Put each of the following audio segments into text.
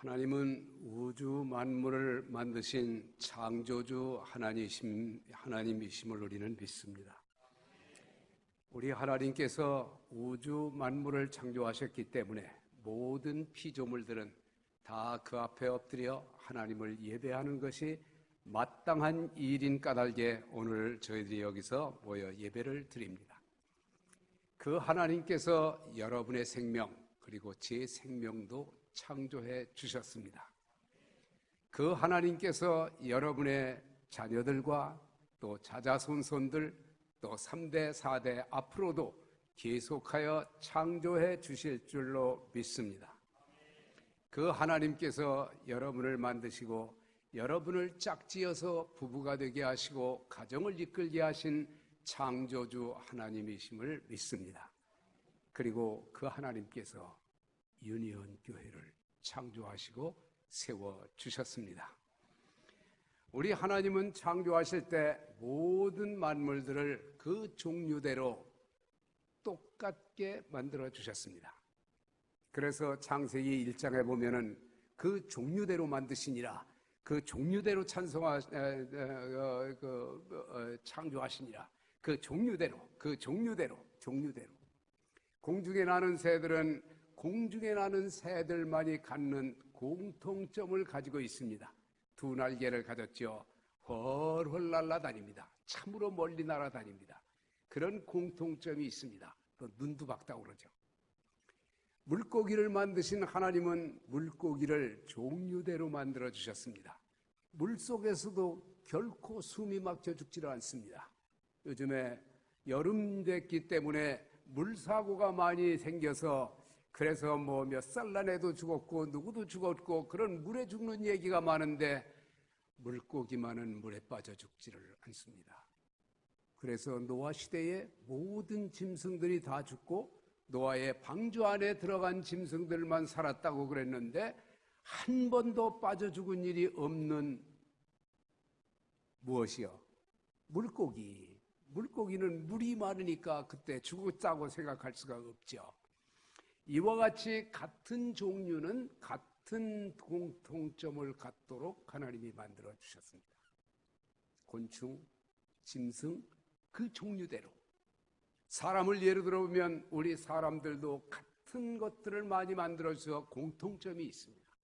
하나님은 우주 만물을 만드신 창조주 하나님이심을 우리는 믿습니다. 우리 하나님께서 우주 만물을 창조하셨기 때문에 모든 피조물들은 다 그 앞에 엎드려 하나님을 예배하는 것이 마땅한 일인 까닭에 오늘 저희들이 여기서 모여 예배를 드립니다. 그 하나님께서 여러분의 생명 그리고 제 생명도 창조해 주셨습니다. 그 하나님께서 여러분의 자녀들과 또 자자손손들 또 3대 4대 앞으로도 계속하여 창조해 주실 줄로 믿습니다. 그 하나님께서 여러분을 만드시고 여러분을 짝지어서 부부가 되게 하시고 가정을 이끌게 하신 창조주 하나님이심을 믿습니다. 그리고 그 하나님께서 유니온 교회를 창조하시고 세워주셨습니다. 우리 하나님은 창조하실 때 모든 만물들을 그 종류대로 똑같게 만들어주셨습니다. 그래서 창세기 1장에 보면은 그 종류대로 만드시니라, 그 종류대로 창조하시니라, 그 종류대로. 공중에 나는 새들은 공중에 나는 새들만이 갖는 공통점을 가지고 있습니다. 두 날개를 가졌죠. 훨훨 날아다닙니다. 참으로 멀리 날아다닙니다. 그런 공통점이 있습니다. 또 눈도 박다고 그러죠. 물고기를 만드신 하나님은 물고기를 종류대로 만들어 주셨습니다. 물속에서도 결코 숨이 막혀 죽지를 않습니다. 요즘에 여름 됐기 때문에 물사고가 많이 생겨서 그래서 몇 살난 애도 죽었고 누구도 죽었고 그런 물에 죽는 얘기가 많은데 물고기만은 물에 빠져 죽지를 않습니다. 그래서 노아 시대에 모든 짐승들이 다 죽고 노아의 방주 안에 들어간 짐승들만 살았다고 그랬는데 한 번도 빠져 죽은 일이 없는 무엇이요? 물고기는 물이 많으니까 그때 죽었다고 생각할 수가 없죠. 이와 같이 같은 종류는 같은 공통점을 갖도록 하나님이 만들어 주셨습니다. 곤충, 짐승, 그 종류대로. 사람을 예를 들어보면 우리 사람들도 같은 것들을 많이 만들어 주셔서 공통점이 있습니다.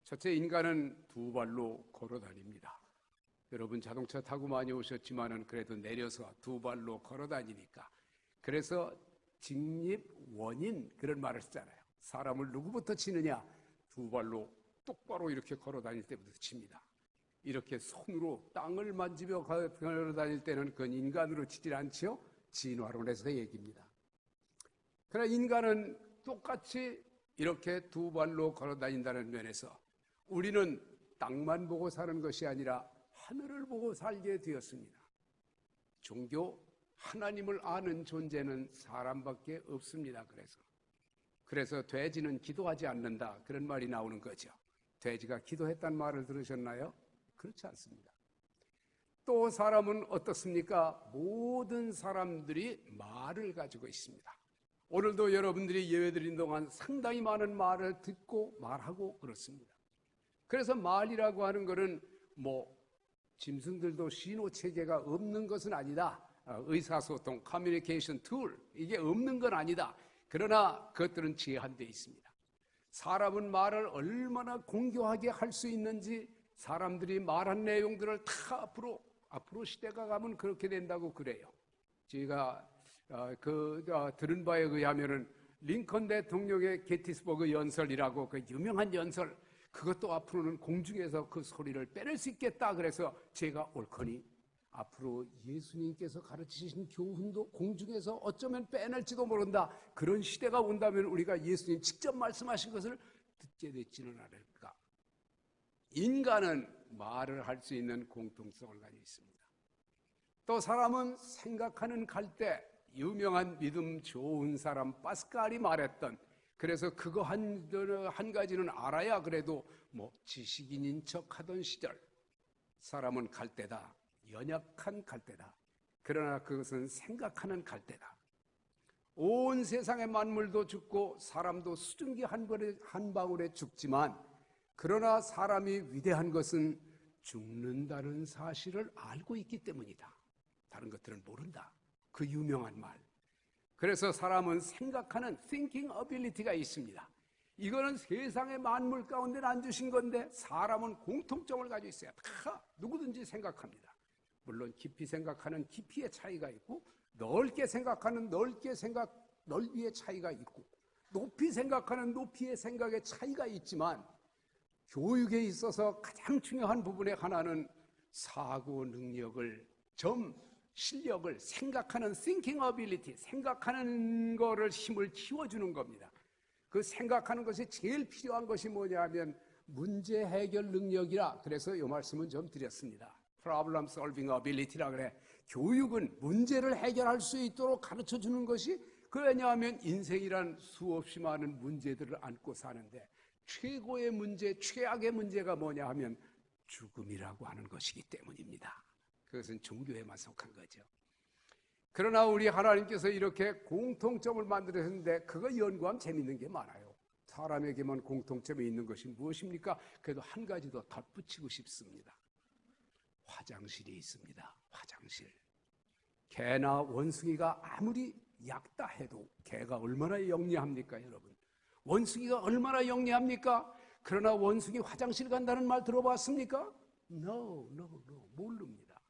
첫째, 인간은 두 발로 걸어 다닙니다. 여러분 자동차 타고 많이 오셨지만은 그래도 내려서 두 발로 걸어 다니니까. 그래서 직립원인 그런 말을 쓰잖아요. 사람을 누구부터 치느냐? 두 발로 똑바로 이렇게 걸어 다닐 때부터 칩니다. 이렇게 손으로 땅을 만지며 걸어 다닐 때는 그건 인간으로 치질 않지요? 진화론에서 얘기입니다. 그러나 인간은 똑같이 이렇게 두 발로 걸어 다닌다는 면에서 우리는 땅만 보고 사는 것이 아니라 하늘을 보고 살게 되었습니다. 종교, 하나님을 아는 존재는 사람밖에 없습니다. 그래서 돼지는 기도하지 않는다 그런 말이 나오는 거죠. 돼지가 기도했단 말을 들으셨나요? 그렇지 않습니다. 또 사람은 어떻습니까? 모든 사람들이 말을 가지고 있습니다. 오늘도 여러분들이 예배드린 동안 상당히 많은 말을 듣고 말하고 그렇습니다. 그래서 말이라고 하는 것은 짐승들도 신호체계가 없는 것은 아니다. 의사소통, 커뮤니케이션 툴, 이게 없는 건 아니다. 그러나 그것들은 제한되어 있습니다. 사람은 말을 얼마나 공교하게 할 수 있는지 사람들이 말한 내용들을 다 앞으로 시대가 가면 그렇게 된다고 그래요. 제가 들은 바에 의하면은 링컨 대통령의 게티스버그 연설이라고 그 유명한 연설, 그것도 앞으로는 공중에서 그 소리를 빼낼 수 있겠다. 그래서 제가 옳거니 앞으로 예수님께서 가르치신 교훈도 공중에서 어쩌면 빼낼지도 모른다. 그런 시대가 온다면 우리가 예수님 직접 말씀하신 것을 듣게 될지는 않을까. 인간은 말을 할 수 있는 공통성을 가지고 있습니다. 또 사람은 생각하는 갈대, 유명한 믿음 좋은 사람 파스칼이 말했던, 그래서 그거 한 가지는 알아야 그래도 지식인인 척하던 시절, 사람은 갈대다. 연약한 갈대다. 그러나 그것은 생각하는 갈대다. 온 세상의 만물도 죽고 사람도 수증기 한 방울에 죽지만 그러나 사람이 위대한 것은 죽는다는 사실을 알고 있기 때문이다. 다른 것들은 모른다. 그 유명한 말. 그래서 사람은 생각하는 thinking ability가 있습니다. 이거는 세상의 만물 가운데 안 주신 건데 사람은 공통점을 가지고 있어요. 다 누구든지 생각합니다. 물론 깊이 생각하는 깊이의 차이가 있고 넓게 생각하는 넓이의 차이가 있고 높이 생각하는 높이의 생각의 차이가 있지만 교육에 있어서 가장 중요한 부분의 하나는 사고 능력을 실력을 생각하는 thinking ability, 생각하는 거를 힘을 키워주는 겁니다. 그 생각하는 것이 제일 필요한 것이 뭐냐 하면 문제 해결 능력이라 그래서 이 말씀은 좀 드렸습니다. Problem solving ability라 그래. 교육은 문제를 해결할 수 있도록 가르쳐 주는 것이 왜냐하면 인생이란 수없이 많은 문제들을 안고 사는데 최고의 문제, 최악의 문제가 뭐냐 하면 죽음이라고 하는 것이기 때문입니다. 그것은 종교에만 속한 거죠. 그러나 우리 하나님께서 이렇게 공통점을 만들었는데 그거 연구하면 재밌는 게 많아요. 사람에게만 공통점이 있는 것이 무엇입니까? 그래도 한 가지 더 덧붙이고 싶습니다. 화장실이 있습니다. 화장실. 개나 원숭이가 아무리 약다 해도 개가 얼마나 영리합니까, 여러분? 원숭이가 얼마나 영리합니까? 그러나 원숭이 화장실 간다는 말 들어봤습니까? No, 모릅니다.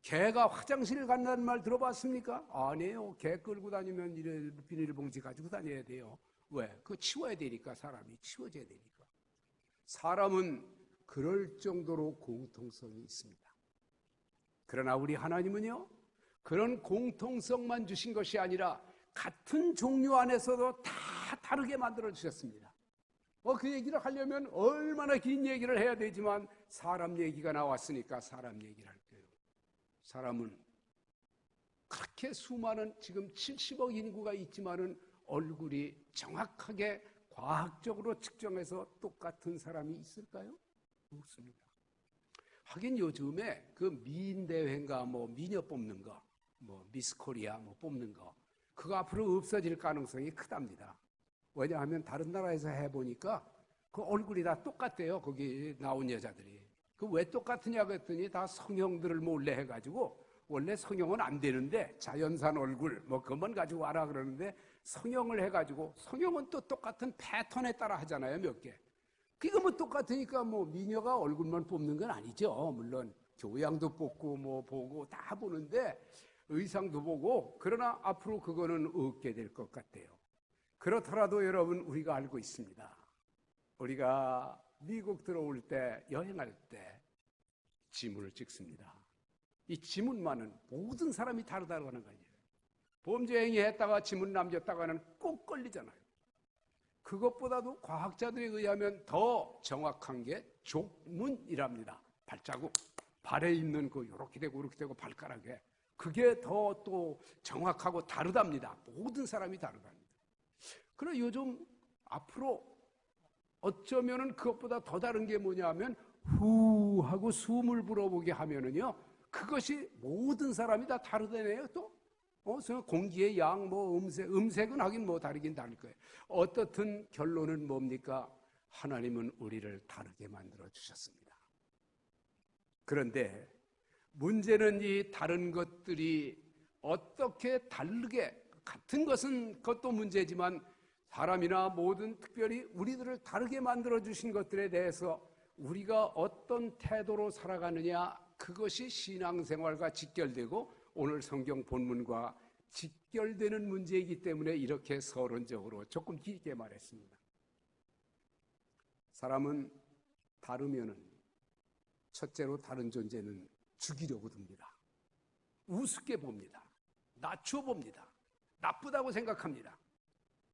개가 화장실 간다는 말 들어봤습니까? 아니에요. 개 끌고 다니면 비닐봉지 가지고 다녀야 돼요. 왜? 그거 치워야 되니까, 사람이 치워줘야 되니까. 사람은 그럴 정도로 공통성이 있습니다. 그러나 우리 하나님은요, 그런 공통성만 주신 것이 아니라 같은 종류 안에서도 다 다르게 만들어 주셨습니다. 그 얘기를 하려면 얼마나 긴 얘기를 해야 되지만 사람 얘기가 나왔으니까 사람 얘기를 할게요. 사람은 그렇게 수많은 지금 70억 인구가 있지만은 얼굴이 정확하게 과학적으로 측정해서 똑같은 사람이 있을까요? 없습니다. 하긴 요즘에 그 미인 대회인가 미녀 뽑는 거, 미스 코리아 뽑는 거, 그거 앞으로 없어질 가능성이 크답니다. 왜냐하면 다른 나라에서 해보니까 그 얼굴이 다 똑같대요. 거기 나온 여자들이. 그 왜 똑같으냐 그랬더니 다 성형들을 몰래 해가지고 원래 성형은 안 되는데 자연산 얼굴 그것만 가지고 와라 그러는데 성형을 해가지고 성형은 또 똑같은 패턴에 따라 하잖아요. 몇 개. 그거 똑같으니까 미녀가 얼굴만 뽑는 건 아니죠. 물론 교양도 뽑고 보고 다 보는데 의상도 보고 그러나 앞으로 그거는 없게 될 것 같아요. 그렇더라도 여러분 우리가 알고 있습니다. 우리가 미국 들어올 때 여행할 때 지문을 찍습니다. 이 지문만은 모든 사람이 다르다고 하는 거예요. 범죄행위 했다가 지문 남겼다가는 꼭 걸리잖아요. 그것보다도 과학자들에 의하면 더 정확한 게 족문이랍니다. 발자국, 발에 있는 요렇게 되고 발가락에 그게 더 또 정확하고 다르답니다. 모든 사람이 다르답니다. 그러나 요즘 앞으로 어쩌면은 그것보다 더 다른 게 뭐냐면 후 하고 숨을 불어보게 하면은요 그것이 모든 사람이 다 다르다네요. 또 공기의 양, 음색은 하긴 다르긴 다를 거예요. 어떻든 결론은 뭡니까? 하나님은 우리를 다르게 만들어 주셨습니다. 그런데 문제는 이 다른 것들이 어떻게 다르게 같은 것은 그것도 문제지만 사람이나 모든 특별히 우리들을 다르게 만들어 주신 것들에 대해서 우리가 어떤 태도로 살아가느냐 그것이 신앙생활과 직결되고 오늘 성경 본문과 직결되는 문제이기 때문에 이렇게 서론적으로 조금 길게 말했습니다. 사람은 다르면은 첫째로 다른 존재는 죽이려고 듭니다. 우습게 봅니다. 낮춰 봅니다. 나쁘다고 생각합니다.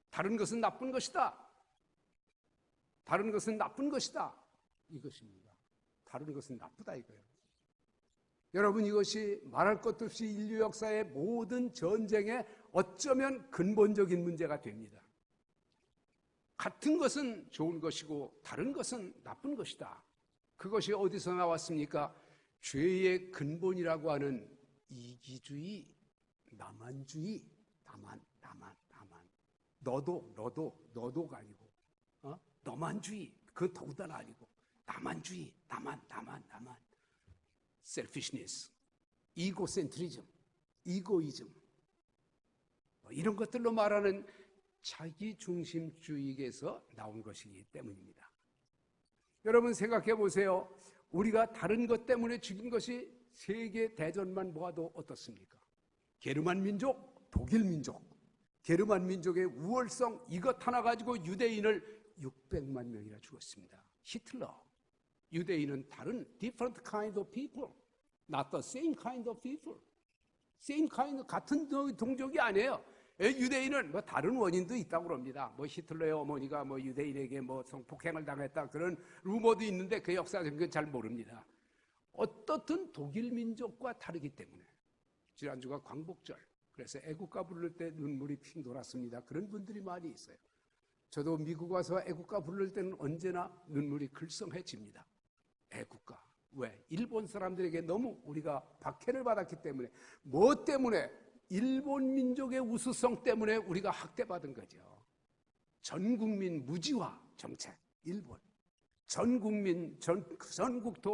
다른 것은 나쁜 것이다. 다른 것은 나쁜 것이다. 이것입니다. 다른 것은 나쁘다 이거예요. 여러분 이것이 말할 것도 없이 인류 역사의 모든 전쟁에 어쩌면 근본적인 문제가 됩니다. 같은 것은 좋은 것이고 다른 것은 나쁜 것이다. 그것이 어디서 나왔습니까? 죄의 근본이라고 하는 이기주의, 나만주의, 나만. 너도가 아니고 너만주의. 그건 더군다나 아니고 나만주의, 나만. selfishness, 이고센트리즘, 이고이즘 이런 것들로 말하는 자기중심주의에서 나온 것이기 때문입니다. 여러분 생각해 보세요. 우리가 다른 것 때문에 죽인 것이 세계 대전만 모아도 어떻습니까? 게르만 민족, 독일 민족, 게르만 민족의 우월성 이것 하나 가지고 유대인을 600만 명이나 죽었습니다. 히틀러, 유대인은 다른 different kind of people, not the same kind of people. same kind, 같은 동족이 아니에요. 유대인은 뭐 다른 원인도 있다고 그럽니다. 뭐 히틀러의 어머니가 뭐 유대인에게 뭐 성폭행을 당했다 그런 루머도 있는데 그 역사적인 건 잘 모릅니다. 어떻든 독일 민족과 다르기 때문에 지난주가 광복절, 그래서 애국가 부를 때 눈물이 핑 돌았습니다. 그런 분들이 많이 있어요. 저도 미국 와서 애국가 부를 때는 언제나 눈물이 글썽해집니다. 애국가. 왜? 일본 사람들에게 너무 우리가 박해를 받았기 때문에, 뭐 때문에? 일본 민족의 우수성 때문에 우리가 학대받은 거죠. 전국민 무지화 정책, 일본. 전국토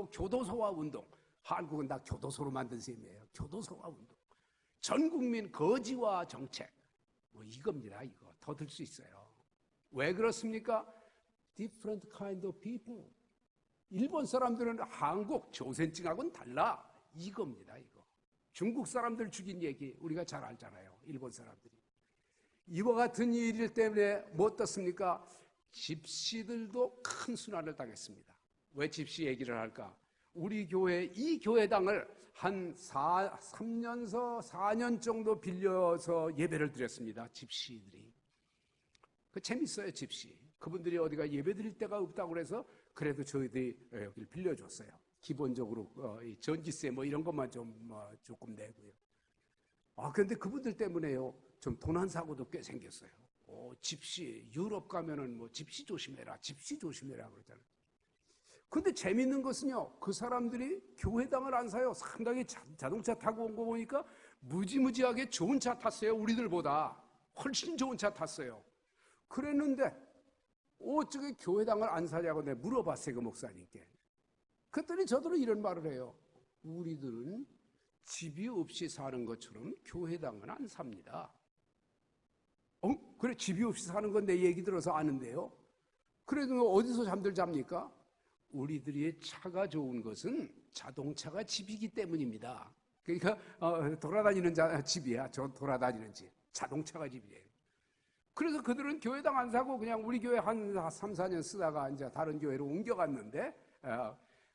교도소화 운동. 한국은 다 교도소로 만든 셈이에요. 교도소화 운동. 전국민 거지화 정책. 뭐 이겁니다, 이거. 더 들 수 있어요. 왜 그렇습니까? Different kind of people. 일본 사람들은 한국 조센증하고는 달라. 이겁니다, 이거. 중국 사람들 죽인 얘기 우리가 잘 알잖아요. 일본 사람들이. 이와 같은 일 때문에 뭐 어떻습니까? 집시들도 큰 순환을 당했습니다. 왜 집시 얘기를 할까? 우리 교회, 이 교회당을 한 4년 정도 빌려서 예배를 드렸습니다. 집시들이. 그 재밌어요, 집시. 그분들이 어디가 예배 드릴 데가 없다고 그래서 그래도 저희들이 여기를 빌려줬어요. 기본적으로 전기세 뭐 이런 것만 조금 내고요. 그런데 그분들 때문에요, 좀 도난 사고도 꽤 생겼어요. 집시, 유럽 가면은 뭐 집시 조심해라 그러잖아요. 근데 재밌는 것은요, 그 사람들이 교회당을 안 사요. 상당히 자동차 타고 온 거 보니까 무지무지하게 좋은 차 탔어요. 우리들보다 훨씬 좋은 차 탔어요. 그랬는데 어떻게 교회당을 안 사냐고 내가 물어봤어요, 그 목사님께. 그랬더니 저들은 이런 말을 해요. 우리들은 집이 없이 사는 것처럼 교회당은 안 삽니다. 그래, 집이 없이 사는 건 내 얘기 들어서 아는데요. 그래도 어디서 잠들 잡니까? 우리들의 차가 좋은 것은 자동차가 집이기 때문입니다. 그러니까 돌아다니는 집이야. 저 돌아다니는 집. 자동차가 집이에요. 그래서 그들은 교회당 안 사고 그냥 우리 교회 한 3, 4년 쓰다가 이제 다른 교회로 옮겨갔는데,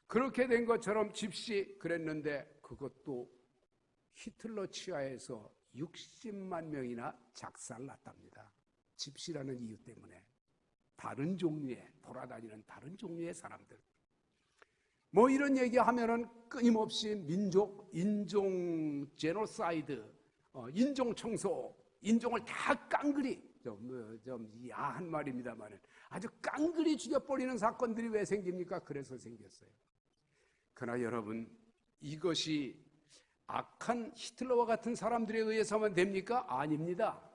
그렇게 된 것처럼 집시 그랬는데, 그것도 히틀러 치하에서 60만 명이나 작살났답니다. 집시라는 이유 때문에. 다른 종류의, 돌아다니는 다른 종류의 사람들. 뭐 이런 얘기하면은 끊임없이 인종 제노사이드, 인종 청소, 인종을 다 깡그리, 좀 야한 말입니다만은 아주 깡그리 죽여버리는 사건들이 왜 생깁니까? 그래서 생겼어요. 그러나 여러분, 이것이 악한 히틀러와 같은 사람들에 의해서만 됩니까? 아닙니다.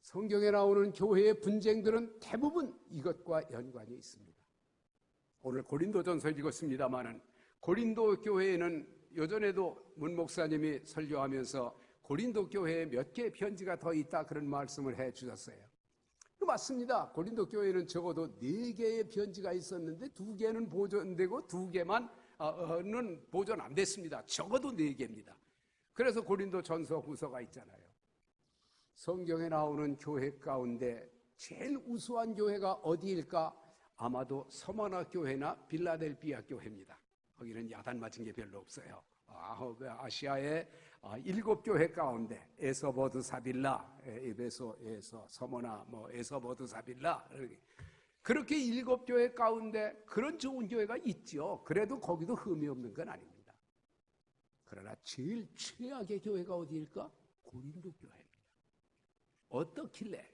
성경에 나오는 교회의 분쟁들은 대부분 이것과 연관이 있습니다. 오늘 고린도전서 읽었습니다마는 고린도 교회에는 예전에도 문 목사님이 설교하면서 고린도 교회에 몇 개의 편지가 더 있다 그런 말씀을 해 주셨어요. 맞습니다. 고린도 교회에는 적어도 4개의 편지가 있었는데 2개는 보존되고 2개만은 보존 안 됐습니다. 적어도 4개입니다. 그래서 고린도 전서 후서가 있잖아요. 성경에 나오는 교회 가운데 제일 우수한 교회가 어디일까? 아마도 서머나 교회나 빌라델비아 교회입니다. 거기는 야단 맞은 게 별로 없어요. 아시아의 7교회 가운데 에서버드 사빌라, 에베소에서 서머나, 에서버드 사빌라, 그렇게 7교회 가운데 그런 좋은 교회가 있죠. 그래도 거기도 흠이 없는 건 아닙니다. 그러나 제일 최악의 교회가 어디일까? 고린도 교회입니다. 어떻길래?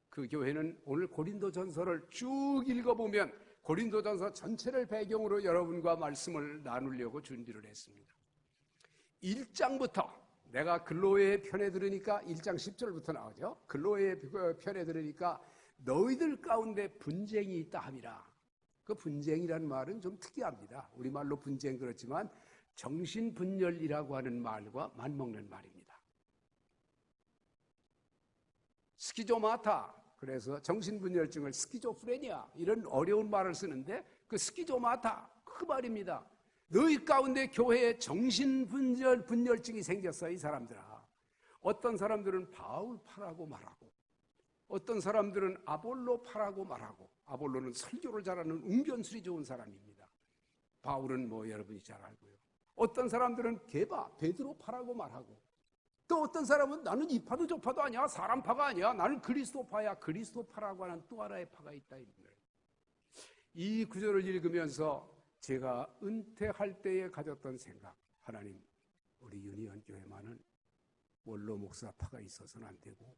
그 교회는 오늘 고린도전서를 쭉 읽어보면 고린도전서 전체를 배경으로 여러분과 말씀을 나누려고 준비를 했습니다. 1장부터 내가 글로의 편에 들으니까 1장 10절부터 나오죠. 글로의 편에 들으니까 너희들 가운데 분쟁이 있다 함이라. 그 분쟁이라는 말은 좀 특이합니다. 우리말로 분쟁 그렇지만 정신분열이라고 하는 말과 맞먹는 말입니다. 스키조마타, 그래서 정신분열증을 스키조프레니아 이런 어려운 말을 쓰는데 그 스키조마타 그 말입니다. 너희 가운데 교회에 정신분열증이 생겼어. 이 사람들아. 어떤 사람들은 바울파라고 말하고 어떤 사람들은 아볼로파라고 말하고, 아볼로는 설교를 잘하는 웅변술이 좋은 사람입니다. 바울은 뭐 여러분이 잘 알고요. 어떤 사람들은 게바, 베드로파라고 말하고, 또 어떤 사람은 나는 이 파도 저 파도 아니야, 사람파가 아니야, 나는 그리스도파야, 그리스도파라고 하는 또 하나의 파가 있다. 이 구절을 읽으면서 제가 은퇴할 때에 가졌던 생각, 하나님, 우리 유니온 교회만은 원로 목사파가 있어서는 안 되고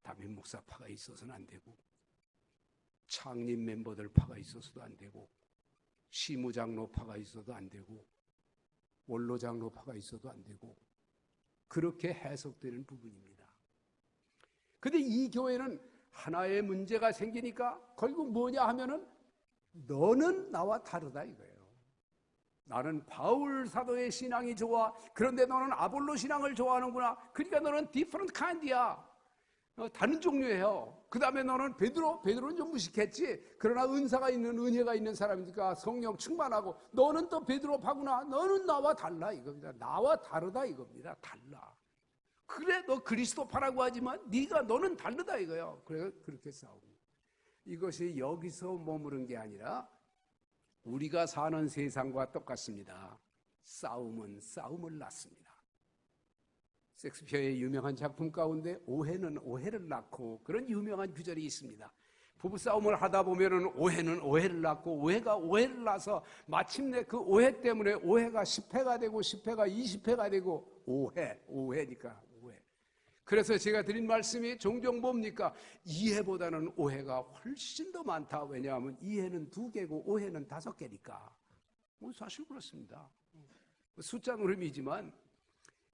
담임 목사파가 있어서는 안 되고 창립 멤버들 파가 있어서도 안 되고 시무장로파가 있어도 안 되고 원로장로파가 있어도 안 되고 그렇게 해석되는 부분입니다. 그런데 이 교회는 하나의 문제가 생기니까 결국 뭐냐 하면은 너는 나와 다르다 이거예요. 나는 바울 사도의 신앙이 좋아. 그런데 너는 아볼로 신앙을 좋아하는구나. 그러니까 너는 different kind이야. 다른 종류예요. 그 다음에 너는 베드로는 좀 무식했지. 그러나 은사가 있는, 은혜가 있는 사람이니까 성령 충만하고, 너는 또 베드로파구나. 너는 나와 달라 이겁니다. 나와 다르다 이겁니다. 달라. 그래 너 그리스도파라고 하지만 너는 다르다 이거예요. 그래서 그렇게 싸웁니다. 이것이 여기서 머무른 게 아니라 우리가 사는 세상과 똑같습니다. 싸움은 싸움을 낳습니다. 섹스피어의 유명한 작품 가운데 오해는 오해를 낳고, 그런 유명한 구절이 있습니다. 부부싸움을 하다 보면은 오해는 오해를 낳고, 오해가 오해를 낳아서 마침내 그 오해 때문에 오해가 10회가 되고 10회가 20회가 되고, 오해니까 오해. 그래서 제가 드린 말씀이 종종 뭡니까? 이해보다는 오해가 훨씬 더 많다. 왜냐하면 이해는 2개고 오해는 5개니까. 사실 그렇습니다. 숫자 노름이지만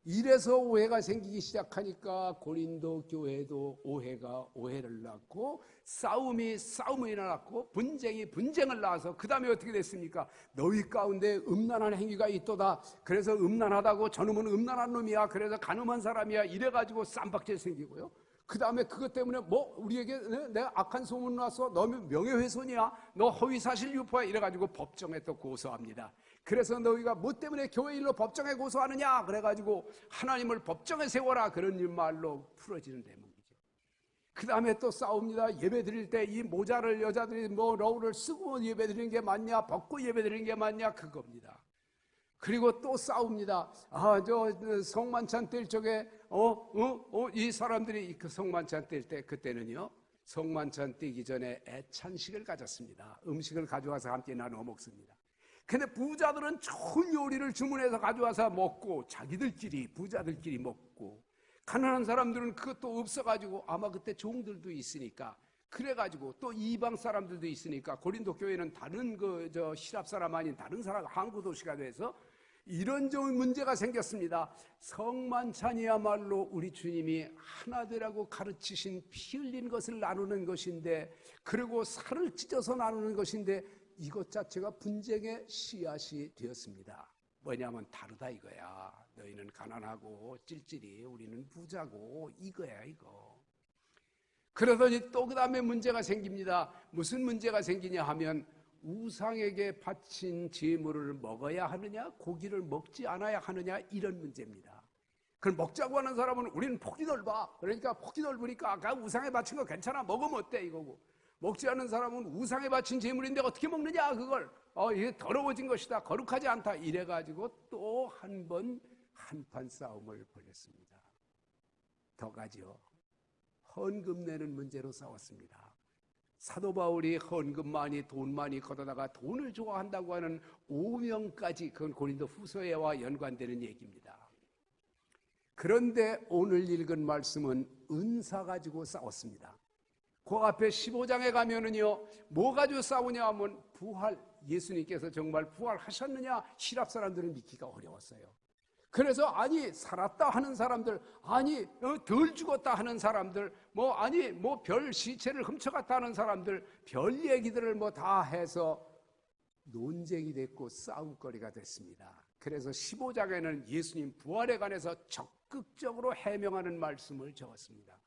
이래서 오해가 생기기 시작하니까 고린도 교회도 오해가 오해를 낳고, 싸움이 싸움을 낳고, 분쟁이 분쟁을 낳아서 그 다음에 어떻게 됐습니까? 너희 가운데 음란한 행위가 있도다. 그래서 음란하다고 저놈은 음란한 놈이야. 그래서 간음한 사람이야. 이래가지고 쌈박질 생기고요. 그 다음에 그것 때문에 우리에게 내가 악한 소문 나서 너 명예훼손이야, 너 허위사실 유포야, 이래가지고 법정에 또 고소합니다. 그래서 너희가 뭐 때문에 교회 일로 법정에 고소하느냐, 그래가지고 하나님을 법정에 세워라, 그런 말로 풀어지는 대목이죠. 그 다음에 또 싸웁니다. 예배 드릴 때 이 모자를 여자들이 러우를 쓰고 예배 드리는 게 맞냐, 벗고 예배 드리는 게 맞냐, 그겁니다. 그리고 또 싸웁니다. 성만찬 뗄 적에 이 사람들이 그 성만찬 뗄 때, 그때는요 성만찬 떼기 전에 애찬식을 가졌습니다. 음식을 가져와서 함께 나눠 먹습니다. 근데 부자들은 좋은 요리를 주문해서 가져와서 먹고, 자기들끼리 부자들끼리 먹고, 가난한 사람들은 그것도 없어가지고, 아마 그때 종들도 있으니까, 그래가지고 또 이방 사람들도 있으니까, 고린도 교회는 다른 시랍 사람 아닌 다른 사람 항구 도시가 돼서 이런 문제가 생겼습니다. 성만찬이야말로 우리 주님이 하나되라고 가르치신 피 흘린 것을 나누는 것인데, 그리고 살을 찢어서 나누는 것인데, 이것 자체가 분쟁의 씨앗이 되었습니다. 뭐냐면 다르다 이거야. 너희는 가난하고 찔찔이, 우리는 부자고, 이거야 이거. 그러더니 또 그 다음에 문제가 생깁니다. 무슨 문제가 생기냐 하면, 우상에게 바친 제물을 먹어야 하느냐, 고기를 먹지 않아야 하느냐, 이런 문제입니다. 그걸 먹자고 하는 사람은 우리는 폭이 넓어. 그러니까 폭이 넓으니까 아까 우상에 바친 거 괜찮아, 먹으면 어때 이거고, 먹지 않는 사람은 우상에 바친 제물인데 어떻게 먹느냐, 그걸 이게 더러워진 것이다, 거룩하지 않다, 이래가지고 또 한 번 한판 싸움을 벌였습니다. 더 가지요. 헌금 내는 문제로 싸웠습니다. 사도 바울이 헌금 많이, 돈 많이 걷어다가 돈을 좋아한다고 하는 오명까지, 그건 고린도 후서에와 연관되는 얘기입니다. 그런데 오늘 읽은 말씀은 은사 가지고 싸웠습니다. 그 앞에 15장에 가면은요, 뭐 가지고 싸우냐 하면 부활, 예수님께서 정말 부활하셨느냐, 시랍 사람들은 믿기가 어려웠어요. 그래서 아니 살았다 하는 사람들, 아니 덜 죽었다 하는 사람들, 아니 별 시체를 훔쳐갔다 하는 사람들, 별 얘기들을 다 해서 논쟁이 됐고 싸움거리가 됐습니다. 그래서 15장에는 예수님 부활에 관해서 적극적으로 해명하는 말씀을 적었습니다.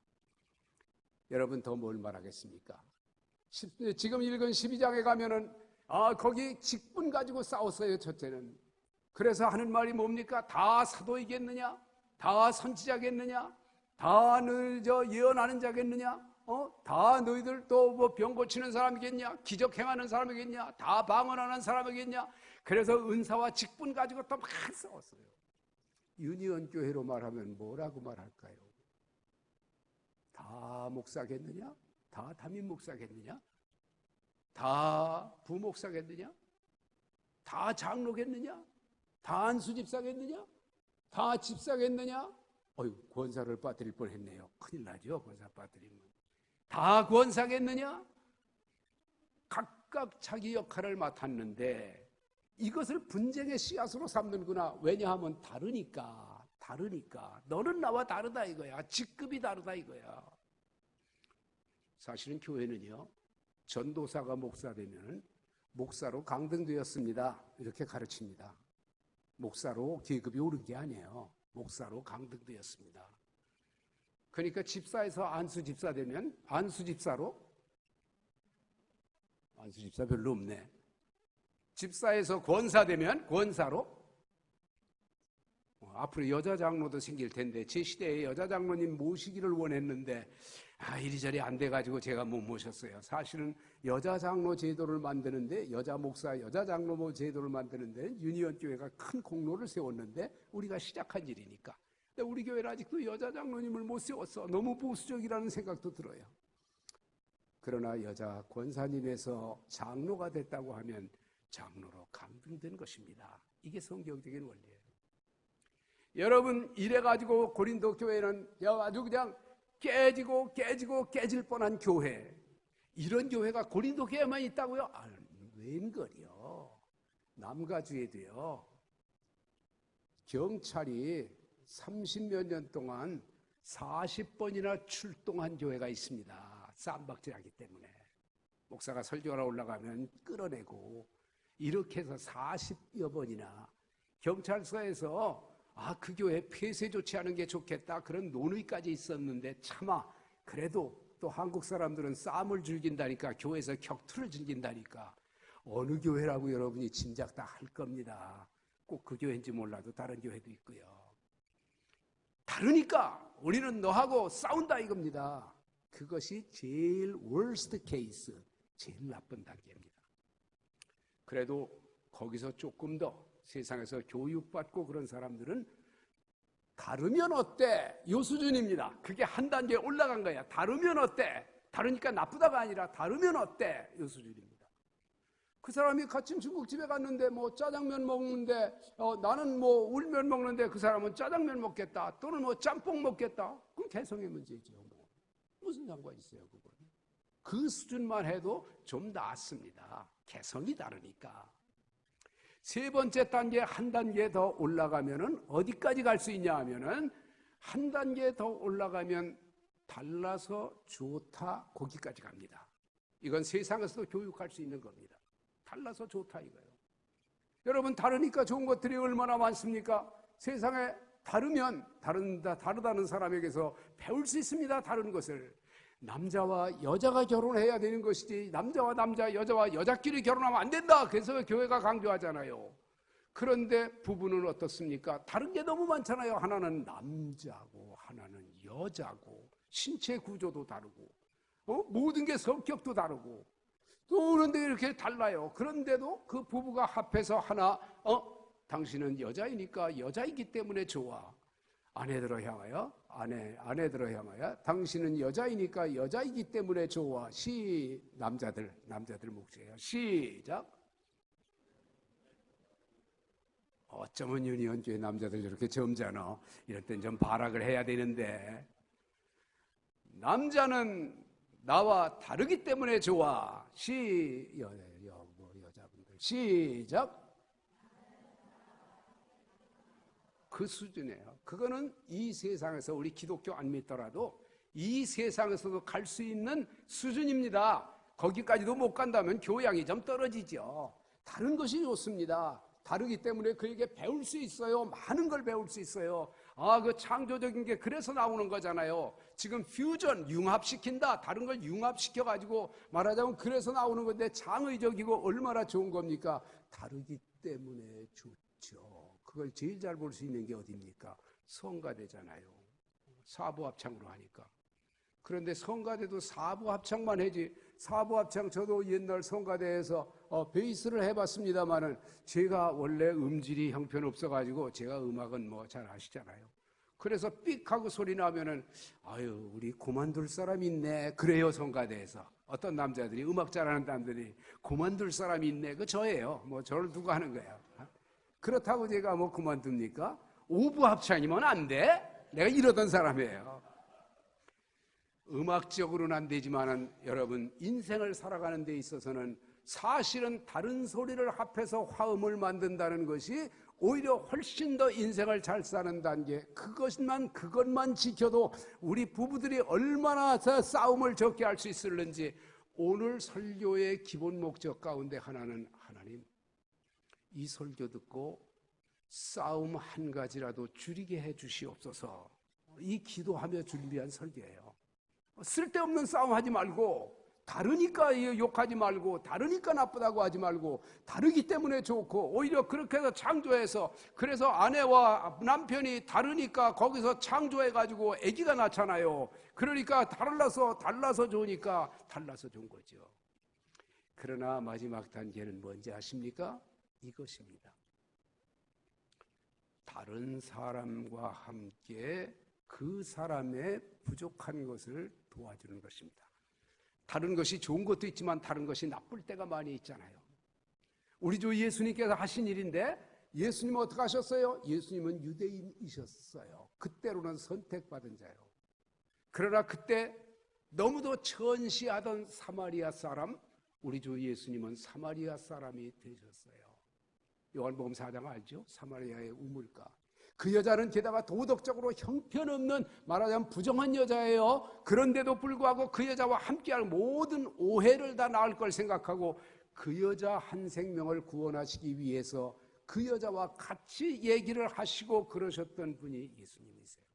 여러분 더 뭘 말하겠습니까? 지금 읽은 12장에 가면은 거기 직분 가지고 싸웠어요. 첫째는. 그래서 하는 말이 뭡니까? 다 사도이겠느냐? 다 선지자겠느냐? 다 너희 예언하는 자겠느냐? 다 너희들 또 병 고치는 사람이겠냐? 기적 행하는 사람이겠냐? 다 방언하는 사람이겠냐? 그래서 은사와 직분 가지고 또 막 싸웠어요. 유니온 교회로 말하면 뭐라고 말할까요? 다 목사겠느냐? 다 담임 목사겠느냐? 다 부목사겠느냐? 다 장로겠느냐? 다 안수 집사겠느냐? 다 집사겠느냐? 권사를 빠뜨릴 뻔했네요. 큰일 나죠, 권사 빠뜨리면. 다 권사겠느냐? 각각 자기 역할을 맡았는데 이것을 분쟁의 씨앗으로 삼는구나. 왜냐하면 다르니까. 너는 나와 다르다 이거야. 직급이 다르다 이거야. 사실은 교회는요, 전도사가 목사 되면 목사로 강등되었습니다. 이렇게 가르칩니다. 목사로 계급이 오른 게 아니에요. 목사로 강등되었습니다. 그러니까 집사에서 안수 집사 되면 안수 집사 별로 없네. 집사에서 권사 되면 권사로, 앞으로 여자 장로도 생길 텐데 제 시대에 여자 장로님 모시기를 원했는데 이리저리 안 돼가지고 제가 못 모셨어요. 사실은 여자 장로 제도를 만드는데, 여자 목사, 여자 장로 제도를 만드는데 유니온 교회가 큰 공로를 세웠는데 우리가 시작한 일이니까. 근데 우리 교회는 아직도 여자 장로님을 못 세웠어. 너무 보수적이라는 생각도 들어요. 그러나 여자 권사님에서 장로가 됐다고 하면 장로로 강등된 것입니다. 이게 성경적인 원리예요. 여러분, 이래가지고 고린도 교회는 아주 그냥 깨질 뻔한 교회, 이런 교회가 고린도 교회만 있다고요? 웬걸요. 남가주에도요, 경찰이 30몇 년 동안 40번이나 출동한 교회가 있습니다. 쌈박질하기 때문에. 목사가 설교하러 올라가면 끌어내고, 이렇게 해서 40여 번이나 경찰서에서 그 교회 폐쇄 조치하는 게 좋겠다, 그런 논의까지 있었는데 차마 그래도 또 한국 사람들은 쌈을 즐긴다니까, 교회에서 격투를 즐긴다니까 어느 교회라고 여러분이 짐작 다 할 겁니다. 꼭 그 교회인지 몰라도 다른 교회도 있고요. 다르니까 우리는 너하고 싸운다 이겁니다. 그것이 제일 worst case, 제일 나쁜 단계입니다. 그래도 거기서 조금 더 세상에서 교육받고 그런 사람들은 다르면 어때? 요 수준입니다. 그게 한 단계 올라간 거야. 다르면 어때? 다르니까 나쁘다가 아니라 다르면 어때? 요 수준입니다. 그 사람이 같은 중국집에 갔는데 짜장면 먹는데 나는 울면 먹는데 그 사람은 짜장면 먹겠다, 또는 짬뽕 먹겠다. 그건 개성의 문제죠. 무슨 상관이 있어요, 그건. 그 수준만 해도 좀 낫습니다. 개성이 다르니까. 세 번째 단계, 한 단계 더 올라가면은 어디까지 갈 수 있냐 하면은, 한 단계 더 올라가면 달라서 좋다, 거기까지 갑니다. 이건 세상에서도 교육할 수 있는 겁니다. 달라서 좋다 이거예요. 여러분, 다르니까 좋은 것들이 얼마나 많습니까? 세상에 다르면 다르다는 사람에게서 배울 수 있습니다. 다른 것을. 남자와 여자가 결혼해야 되는 것이지 남자와 남자, 여자와 여자끼리 결혼하면 안 된다. 그래서 교회가 강조하잖아요. 그런데 부부는 어떻습니까? 다른 게 너무 많잖아요. 하나는 남자고 하나는 여자고 신체 구조도 다르고 모든 게 성격도 다르고 또 그런데 이렇게 달라요. 그런데도 그 부부가 합해서 하나, 당신은 여자이니까 여자이기 때문에 좋아. 아내들을 향하여, 아내들을 향하여, 당신은 여자이니까 여자이기 때문에 좋아. 남자들 몫이에요. 시작. 어쩌면 유니온교회 남자들 이렇게 점잖아. 이럴 땐 좀 발악을 해야 되는데, 남자는 나와 다르기 때문에 좋아. 여자분들 시작. 그 수준이에요. 그거는 이 세상에서 우리 기독교 안 믿더라도 이 세상에서도 갈 수 있는 수준입니다. 거기까지도 못 간다면 교양이 좀 떨어지죠. 다른 것이 좋습니다. 다르기 때문에 그에게 배울 수 있어요. 많은 걸 배울 수 있어요. 그 창조적인 게 그래서 나오는 거잖아요. 지금 퓨전, 융합시킨다. 다른 걸 융합시켜가지고 말하자면 그래서 나오는 건데 창의적이고 얼마나 좋은 겁니까? 다르기 때문에 좋죠. 그걸 제일 잘 볼 수 있는 게 어디입니까? 성가대잖아요. 사부합창으로 하니까. 그런데 성가대도 사부합창만 하지. 사부합창 저도 옛날 성가대에서 베이스를 해봤습니다만은 제가 원래 음질이 형편없어가지고 제가 음악은 뭐 잘 아시잖아요. 그래서 삑 하고 소리 나면은 아유 우리 그만둘 사람이 있네 그래요. 성가대에서 어떤 남자들이 음악 잘하는 남들이 그만둘 사람이 있네 그 저예요. 뭐 저를 두고 하는 거예요. 그렇다고 제가 뭐 그만둡니까? 오부 합창이면 안 돼? 내가 이러던 사람이에요. 음악적으로는 안 되지만은 여러분 인생을 살아가는 데 있어서는 사실은 다른 소리를 합해서 화음을 만든다는 것이 오히려 훨씬 더 인생을 잘 사는 단계. 그것만 지켜도 우리 부부들이 얼마나 싸움을 적게 할 수 있을는지. 오늘 설교의 기본 목적 가운데 하나는 하나님 이 설교 듣고 싸움 한 가지라도 줄이게 해 주시옵소서. 이 기도하며 준비한 설교예요. 쓸데없는 싸움 하지 말고, 다르니까 욕하지 말고, 다르니까 나쁘다고 하지 말고, 다르기 때문에 좋고, 오히려 그렇게 해서 창조해서, 그래서 아내와 남편이 다르니까 거기서 창조해가지고 아기가 낳잖아요. 그러니까 달라서 좋으니까 달라서 좋은 거죠. 그러나 마지막 단계는 뭔지 아십니까? 이것입니다. 다른 사람과 함께 그 사람의 부족한 것을 도와주는 것입니다. 다른 것이 좋은 것도 있지만 다른 것이 나쁠 때가 많이 있잖아요. 우리 주 예수님께서 하신 일인데 예수님은 어떻게 하셨어요? 예수님은 유대인이셨어요. 그때로는 선택받은 자요. 그러나 그때 너무도 천시하던 사마리아 사람, 우리 주 예수님은 사마리아 사람이 되셨어요. 요한복음 4장 알죠? 사마리아의 우물가. 그 여자는 게다가 도덕적으로 형편없는 말하자면 부정한 여자예요. 그런데도 불구하고 그 여자와 함께할 모든 오해를 다 나을 걸 생각하고 그 여자 한 생명을 구원하시기 위해서 그 여자와 같이 얘기를 하시고 그러셨던 분이 예수님이세요.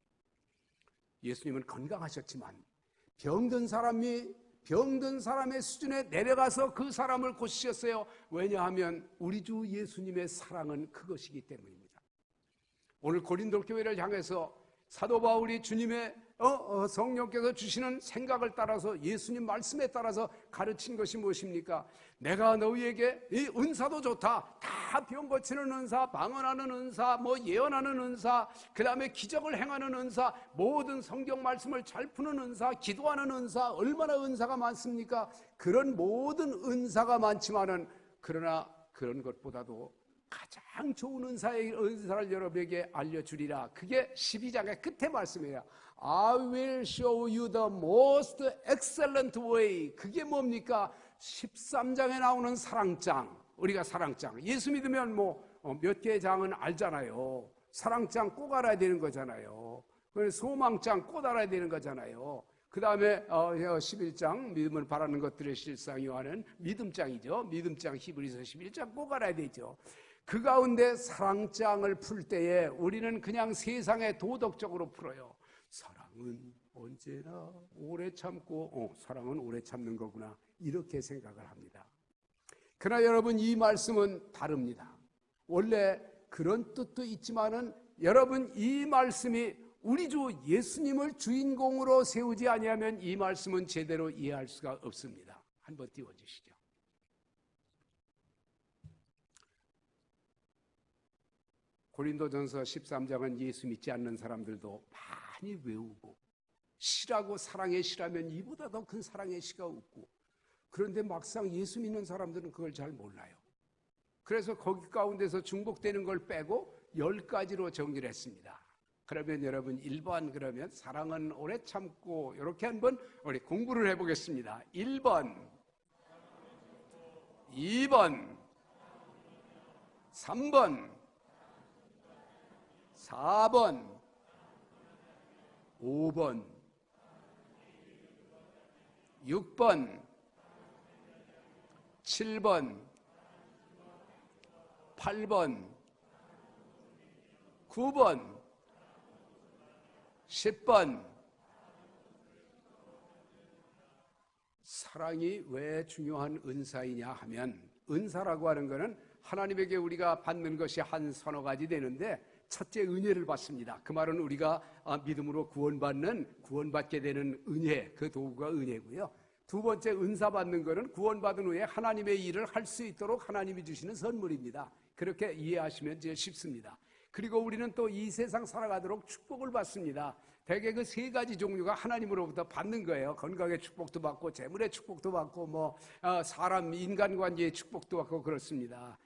예수님은 건강하셨지만 병든 사람의 수준에 내려가서 그 사람을 고치셨어요. 왜냐하면 우리 주 예수님의 사랑은 그것이기 때문입니다. 오늘 고린도 교회를 향해서 사도 바울이 주님의 성령께서 주시는 생각을 따라서 예수님 말씀에 따라서 가르친 것이 무엇입니까? 내가 너희에게 이 은사도 좋다. 다 병 고치는 은사, 방언하는 은사, 뭐 예언하는 은사, 그 다음에 기적을 행하는 은사, 모든 성경 말씀을 잘 푸는 은사, 기도하는 은사, 얼마나 은사가 많습니까? 그런 모든 은사가 많지만은 그러나 그런 것보다도 가장 좋은 은사를 여러분에게 알려주리라. 그게 12장의 끝에 말씀이에요. I will show you the most excellent way. 그게 뭡니까? 13장에 나오는 사랑장. 우리가 사랑장. 예수 믿으면 몇 개의 장은 알잖아요. 사랑장 꼭 알아야 되는 거잖아요. 소망장 꼭 알아야 되는 거잖아요. 그 다음에 11장 믿음을 바라는 것들의 실상 요한은 믿음장이죠. 믿음장 히브리서 11장 꼭 알아야 되죠. 그 가운데 사랑장을 풀 때에 우리는 그냥 세상에 도덕적으로 풀어요. 사랑은 언제나 오래 참고 사랑은 오래 참는 거구나 이렇게 생각을 합니다. 그러나 여러분 이 말씀은 다릅니다. 원래 그런 뜻도 있지만은 여러분 이 말씀이 우리 주 예수님을 주인공으로 세우지 아니하면 이 말씀은 제대로 이해할 수가 없습니다. 한번 띄워주시죠. 고린도전서 13장은 예수 믿지 않는 사람들도 많이 외우고 시라고 사랑의 시라면 이보다 더 큰 사랑의 시가 없고 그런데 막상 예수 믿는 사람들은 그걸 잘 몰라요. 그래서 거기 가운데서 중복되는 걸 빼고 10가지로 정리를 했습니다. 그러면 여러분 1번 그러면 사랑은 오래 참고 이렇게 한번 우리 공부를 해보겠습니다. 1번 2번 3번 4번, 5번, 6번, 7번, 8번, 9번, 10번. 사랑이 왜 중요한 은사이냐 하면, 은사라고 하는 것은 하나님에게 우리가 받는 것이 한 서너 가지 되는데, 첫째 은혜를 받습니다. 그 말은 우리가 믿음으로 구원받게 되는 은혜, 그 도구가 은혜고요. 두 번째 은사 받는 것은 구원받은 후에 하나님의 일을 할 수 있도록 하나님이 주시는 선물입니다. 그렇게 이해하시면 제일 쉽습니다. 그리고 우리는 또 이 세상 살아가도록 축복을 받습니다. 대개 그 세 가지 종류가 하나님으로부터 받는 거예요. 건강의 축복도 받고, 재물의 축복도 받고, 사람, 인간관계의 축복도 받고 그렇습니다.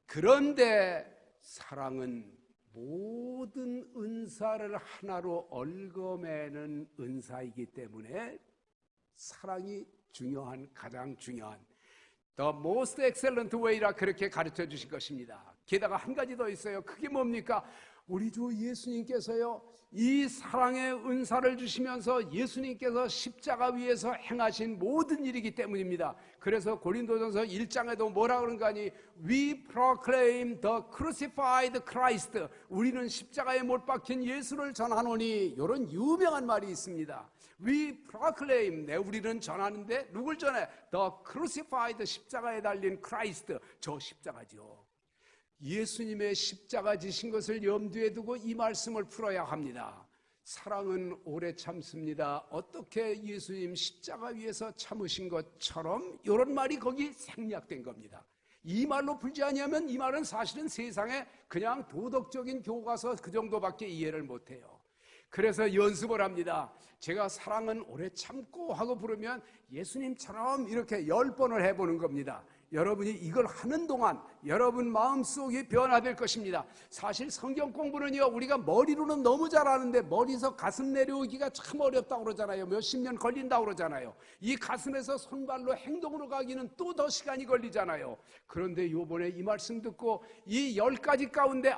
그런데 사랑은 모든 은사를 하나로 얽어매는 은사이기 때문에 사랑이 가장 중요한 The most excellent way라 그렇게 가르쳐 주신 것입니다. 게다가 한 가지 더 있어요. 그게 뭡니까? 우리 주 예수님께서요, 이 사랑의 은사를 주시면서 예수님께서 십자가 위에서 행하신 모든 일이기 때문입니다. 그래서 고린도전서 1장에도 뭐라 그런가 하니 We proclaim the crucified Christ. 우리는 십자가에 못 박힌 예수를 전하노니, 이런 유명한 말이 있습니다. We proclaim, 우리는 전하는데 누굴 전해? The crucified, 십자가에 달린 Christ, 저 십자가죠. 예수님의 십자가 지신 것을 염두에 두고 이 말씀을 풀어야 합니다. 사랑은 오래 참습니다. 어떻게 예수님 십자가 위에서 참으신 것처럼, 이런 말이 거기 생략된 겁니다. 이 말로 풀지 아니하면 이 말은 사실은 세상에 그냥 도덕적인 교과서 그 정도밖에 이해를 못해요. 그래서 연습을 합니다. 제가 사랑은 오래 참고 하고 부르면 예수님처럼 이렇게 10번을 해보는 겁니다. 여러분이 이걸 하는 동안 여러분 마음속이 변화될 것입니다. 사실 성경 공부는요, 우리가 머리로는 너무 잘하는데 머리에서 가슴 내려오기가 참 어렵다고 그러잖아요. 몇십 년 걸린다고 그러잖아요. 이 가슴에서 손발로 행동으로 가기는 또 더 시간이 걸리잖아요. 그런데 요번에 이 말씀 듣고 이 10가지 가운데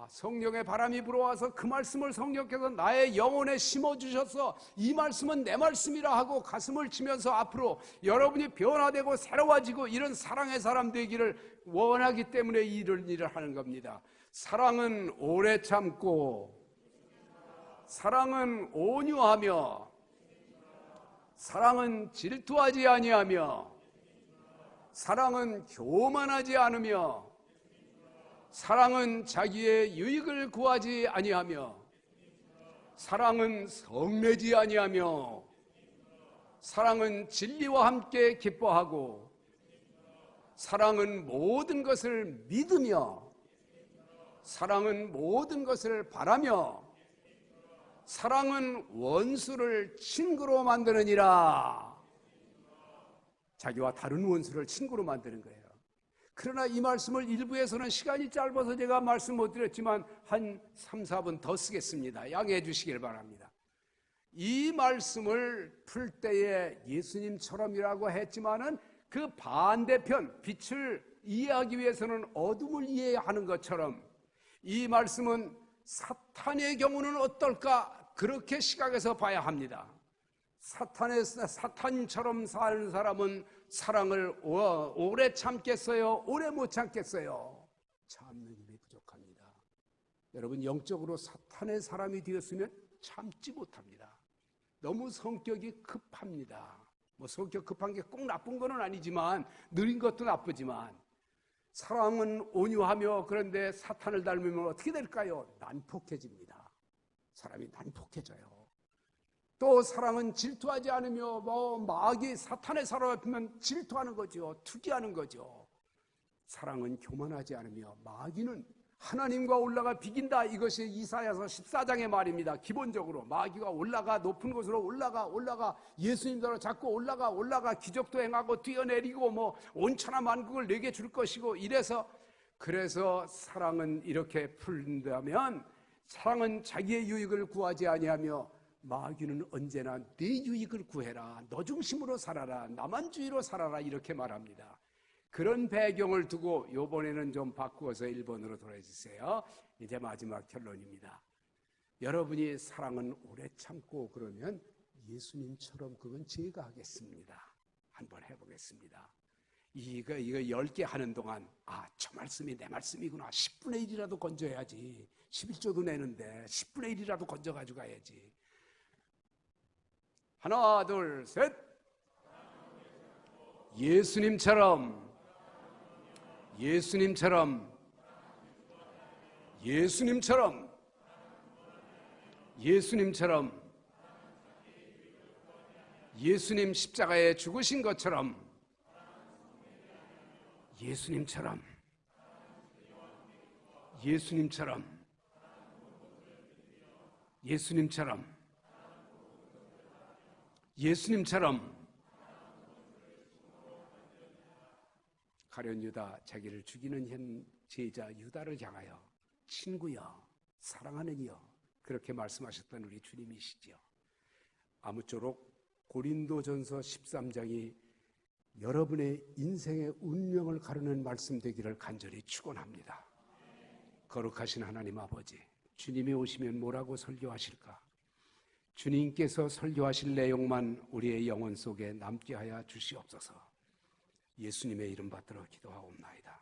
성령의 바람이 불어와서 그 말씀을 성령께서 나의 영혼에 심어주셔서 이 말씀은 내 말씀이라 하고 가슴을 치면서 앞으로 여러분이 변화되고 새로워지고 이런 사랑의 사람 되기를 원하기 때문에 이런 일을 하는 겁니다. 사랑은 오래 참고, 사랑은 온유하며, 사랑은 질투하지 아니하며, 사랑은 교만하지 않으며, 사랑은 자기의 유익을 구하지 아니하며, 사랑은 성내지 아니하며, 사랑은 진리와 함께 기뻐하고, 사랑은 모든 것을 믿으며, 사랑은 모든 것을 바라며, 사랑은 원수를 친구로 만드느니라. 자기와 다른 원수를 친구로 만드는 거예요. 그러나 이 말씀을 일부에서는 시간이 짧아서 제가 말씀 못 드렸지만 한 3, 4분 더 쓰겠습니다. 양해해 주시길 바랍니다. 이 말씀을 풀 때에 예수님처럼이라고 했지만은 그 반대편, 빛을 이해하기 위해서는 어둠을 이해하는 것처럼 이 말씀은 사탄의 경우는 어떨까? 그렇게 시각에서 봐야 합니다. 사탄처럼 사는 사람은 사랑을 오래 참겠어요? 오래 못 참겠어요? 참는 힘이 부족합니다. 여러분, 영적으로 사탄의 사람이 되었으면 참지 못합니다. 너무 성격이 급합니다. 성격 급한 게 꼭 나쁜 건 아니지만, 느린 것도 나쁘지만, 사랑은 온유하며, 그런데 사탄을 닮으면 어떻게 될까요? 난폭해집니다. 사람이 난폭해져요. 또 사랑은 질투하지 않으며, 마귀 사탄의 사람 앞이면 질투하는 거죠. 투기하는 거죠. 사랑은 교만하지 않으며, 마귀는 하나님과 올라가 비긴다. 이것이 이사야서 14장의 말입니다. 기본적으로 마귀가 올라가, 높은 곳으로 올라가, 예수님대로 자꾸 올라가, 기적도 행하고 뛰어내리고 온천하 만국을 내게 줄 것이고 이래서, 그래서 사랑은 이렇게 풀린다면, 사랑은 자기의 유익을 구하지 아니하며, 마귀는 언제나 네 유익을 구해라, 너 중심으로 살아라, 나만주의로 살아라, 이렇게 말합니다. 그런 배경을 두고 이번에는 좀 바꾸어서 1번으로 돌아주세요. 이제 마지막 결론입니다. 여러분이 사랑은 오래 참고 그러면 예수님처럼 그건 제가 하겠습니다. 한번 해보겠습니다. 이거 10개 하는 동안 저 말씀이 내 말씀이구나. 10분의 1이라도 건져야지. 11조도 내는데 10분의 1이라도 건져가지고 가야지. 하나, 둘, 셋. 예수님처럼 예수님처럼 예수님처럼 예수님처럼 예수님 십자가에 죽으신 것처럼 예수님처럼 예수님처럼 예수님처럼 예수님처럼 가룟 유다 자기를 죽이는 현 제자 유다를 향하여 친구여 사랑하는 이여 그렇게 말씀하셨던 우리 주님이시지요. 아무쪼록 고린도전서 13장이 여러분의 인생의 운명을 가르는 말씀 되기를 간절히 축원합니다. 거룩하신 하나님 아버지, 주님이 오시면 뭐라고 설교하실까? 주님께서 설교하실 내용만 우리의 영혼 속에 남게 하여 주시옵소서. 예수님의 이름 받들어 기도하옵나이다.